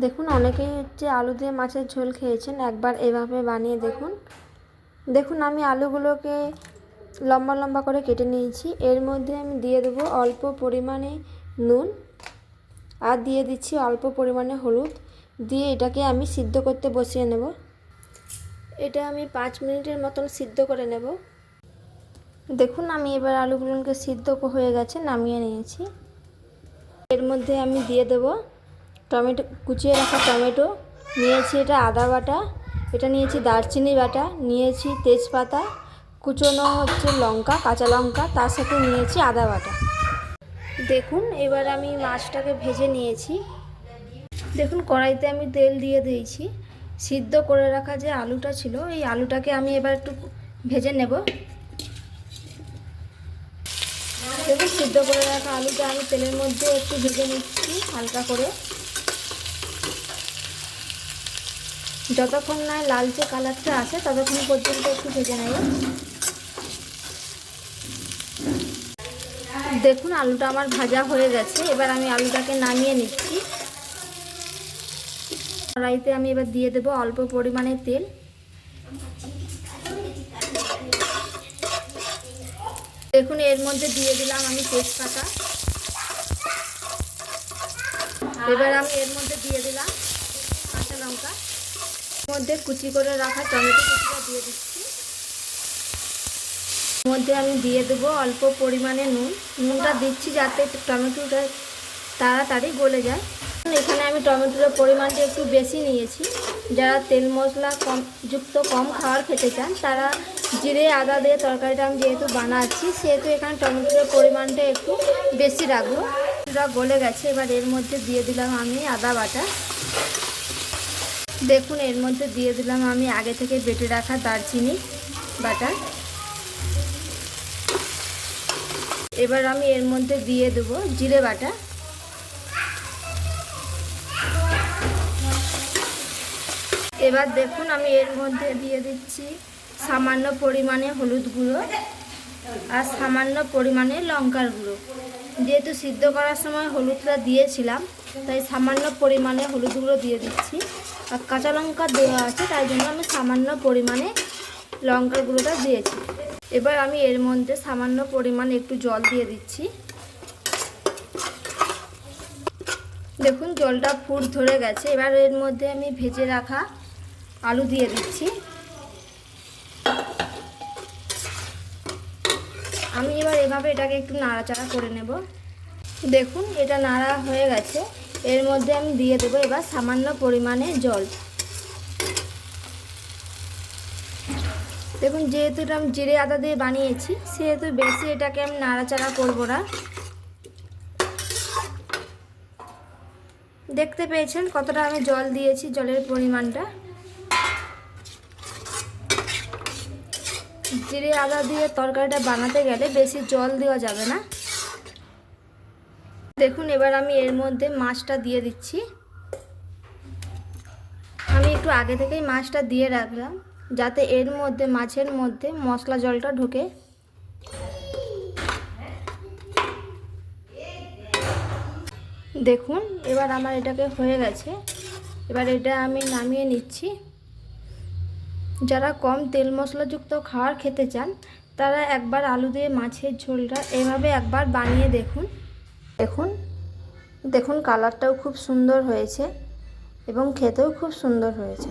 দেখুন অনেকেই হচ্ছে আলু দিয়ে মাছের ঝোল খেয়েছেন, একবার এভাবে বানিয়ে দেখুন। দেখুন আমি আলুগুলোকে লম্বা লম্বা করে কেটে নিয়েছি। এর মধ্যে আমি দিয়ে দেবো অল্প পরিমাণে নুন আর দিয়ে দিচ্ছি অল্প পরিমাণে হলুদ, দিয়ে এটাকে আমি সিদ্ধ করতে বসিয়ে নেব। এটা আমি 5 মিনিটের মতন সিদ্ধ করে নেব। দেখুন আমি এবার আলুগুলোকে সিদ্ধ হয়ে গেছে, নামিয়ে নিয়েছি। এর মধ্যে আমি দিয়ে দেব টমেটো, কুচিয়ে রাখা টমেটো নিয়েছি, এটা আদা বাটা, এটা নিয়েছি দারচিনি বাটা, নিয়েছি তেজপাতা, কুচনো হচ্ছে লঙ্কা, কাঁচা লঙ্কা, তার সাথে নিয়েছি আদা বাটা। দেখুন এবার আমি মাছটাকে ভেজে নিয়েছি। দেখুন কড়াইতে আমি তেল দিয়ে দিয়েছি। সিদ্ধ করে রাখা যে আলুটা ছিল, এই আলুটাকে আমি এবার একটু ভেজে নেব। দেখুন সিদ্ধ করে রাখা আলুটা আমি তেলের মধ্যে একটু ভেজে নিচ্ছি হালকা করে, যতক্ষণ না লালচে কালারটা আসে ততক্ষণ পর্যন্ত একটু ভেজে নেব। দেখুন আলুটা আমার ভাজা হয়ে গেছে, এবার আমি আলুটাকে নামিয়ে নিচ্ছি। কড়াইতে আমি এবার দিয়ে দেব অল্প পরিমাণে তেল। দেখুন এর মধ্যে দিয়ে দিলাম আমি তেজপাতা। এবার আমি এর মধ্যে দিয়ে দিলাম কাঁচা লঙ্কা, এর মধ্যে কুচি করে রাখা টমেটো কুচিটা দিয়ে দিচ্ছি। এর মধ্যে আমি দিয়ে দেবো অল্প পরিমাণে নুন। নুনটা দিচ্ছি যাতে টমেটোটা তাড়াতাড়ি গলে যায়। এখানে আমি টমেটোর পরিমাণটা একটু বেশি নিয়েছি। যারা তেল মশলা কম খাওয়ার খেতে চান তারা জিরে আদা দিয়ে তরকারিটা আমি যেহেতু বানাচ্ছি সেহেতু এখানে টমেটোর পরিমাণটা একটু বেশি রাখবো। এটা গলে গেছে, এবার এর মধ্যে দিয়ে দিলাম আমি আদা বাটা। দেখুন এর মধ্যে দিয়ে দিলাম আমি আগে থেকে বেটে রাখা দারচিনি বাটা। এবার আমি এর মধ্যে দিয়ে দেবো জিরে বাটা। এবার দেখুন আমি এর মধ্যে দিয়ে দিচ্ছি সামান্য পরিমাণে হলুদ গুঁড়ো আর সামান্য পরিমাণে লঙ্কার গুঁড়ো। যেহেতু সিদ্ধ করার সময় হলুদটা দিয়েছিলাম তাই সামান্য পরিমাণে হলুদ গুঁড়ো দিয়ে দিচ্ছি, আর কাঁচা লঙ্কা দেওয়া আছে তাই জন্য আমি সামান্য পরিমাণে লঙ্কার গুঁড়োটা দিয়েছি। এবার আমি এর মধ্যে সামান্য পরিমাণে একটু জল দিয়ে দিচ্ছি। দেখুন জলটা ফুট ধরে গেছে, এবার এর মধ্যে আমি ভেজে রাখা আলু দিয়ে দিচ্ছি। আমি এবার এভাবে এটাকে একটু নাড়াচাড়া করে নেব। দেখুন এটা নাড়া হয়ে গেছে, এর মধ্যে আমি দিয়ে দেবো এবার সামান্য পরিমাণে জল। দেখুন যেহেতু এটা আমি জিরে আদা দিয়ে বানিয়েছি সেহেতু বেশি এটাকে আমি নাড়াচাড়া করব না। দেখতে পেয়েছেন কতটা আমি জল দিয়েছি, জলের পরিমাণটা। জিরে আদা দিয়ে তরকারিটা বানাতে গেলে বেশি জল দেওয়া যাবে না। দেখুন এবার আমি এর মধ্যে মাছটা দিয়ে দিচ্ছি। আমি একটু আগে থেকেই মাছটা দিয়ে রাখলাম যাতে এর মধ্যে মাছের মধ্যে মশলা জলটা ঢোকে। দেখুন এবার আমার এটাকে হয়ে গেছে, এবার এটা আমি নামিয়ে নিচ্ছি। যারা কম তেল মশলাযুক্ত খাবার খেতে চান তারা একবার আলু দিয়ে মাছের ঝোলটা এভাবে একবার বানিয়ে দেখুন। দেখুন কালারটাও খুব সুন্দর হয়েছে এবং খেতেও খুব সুন্দর হয়েছে।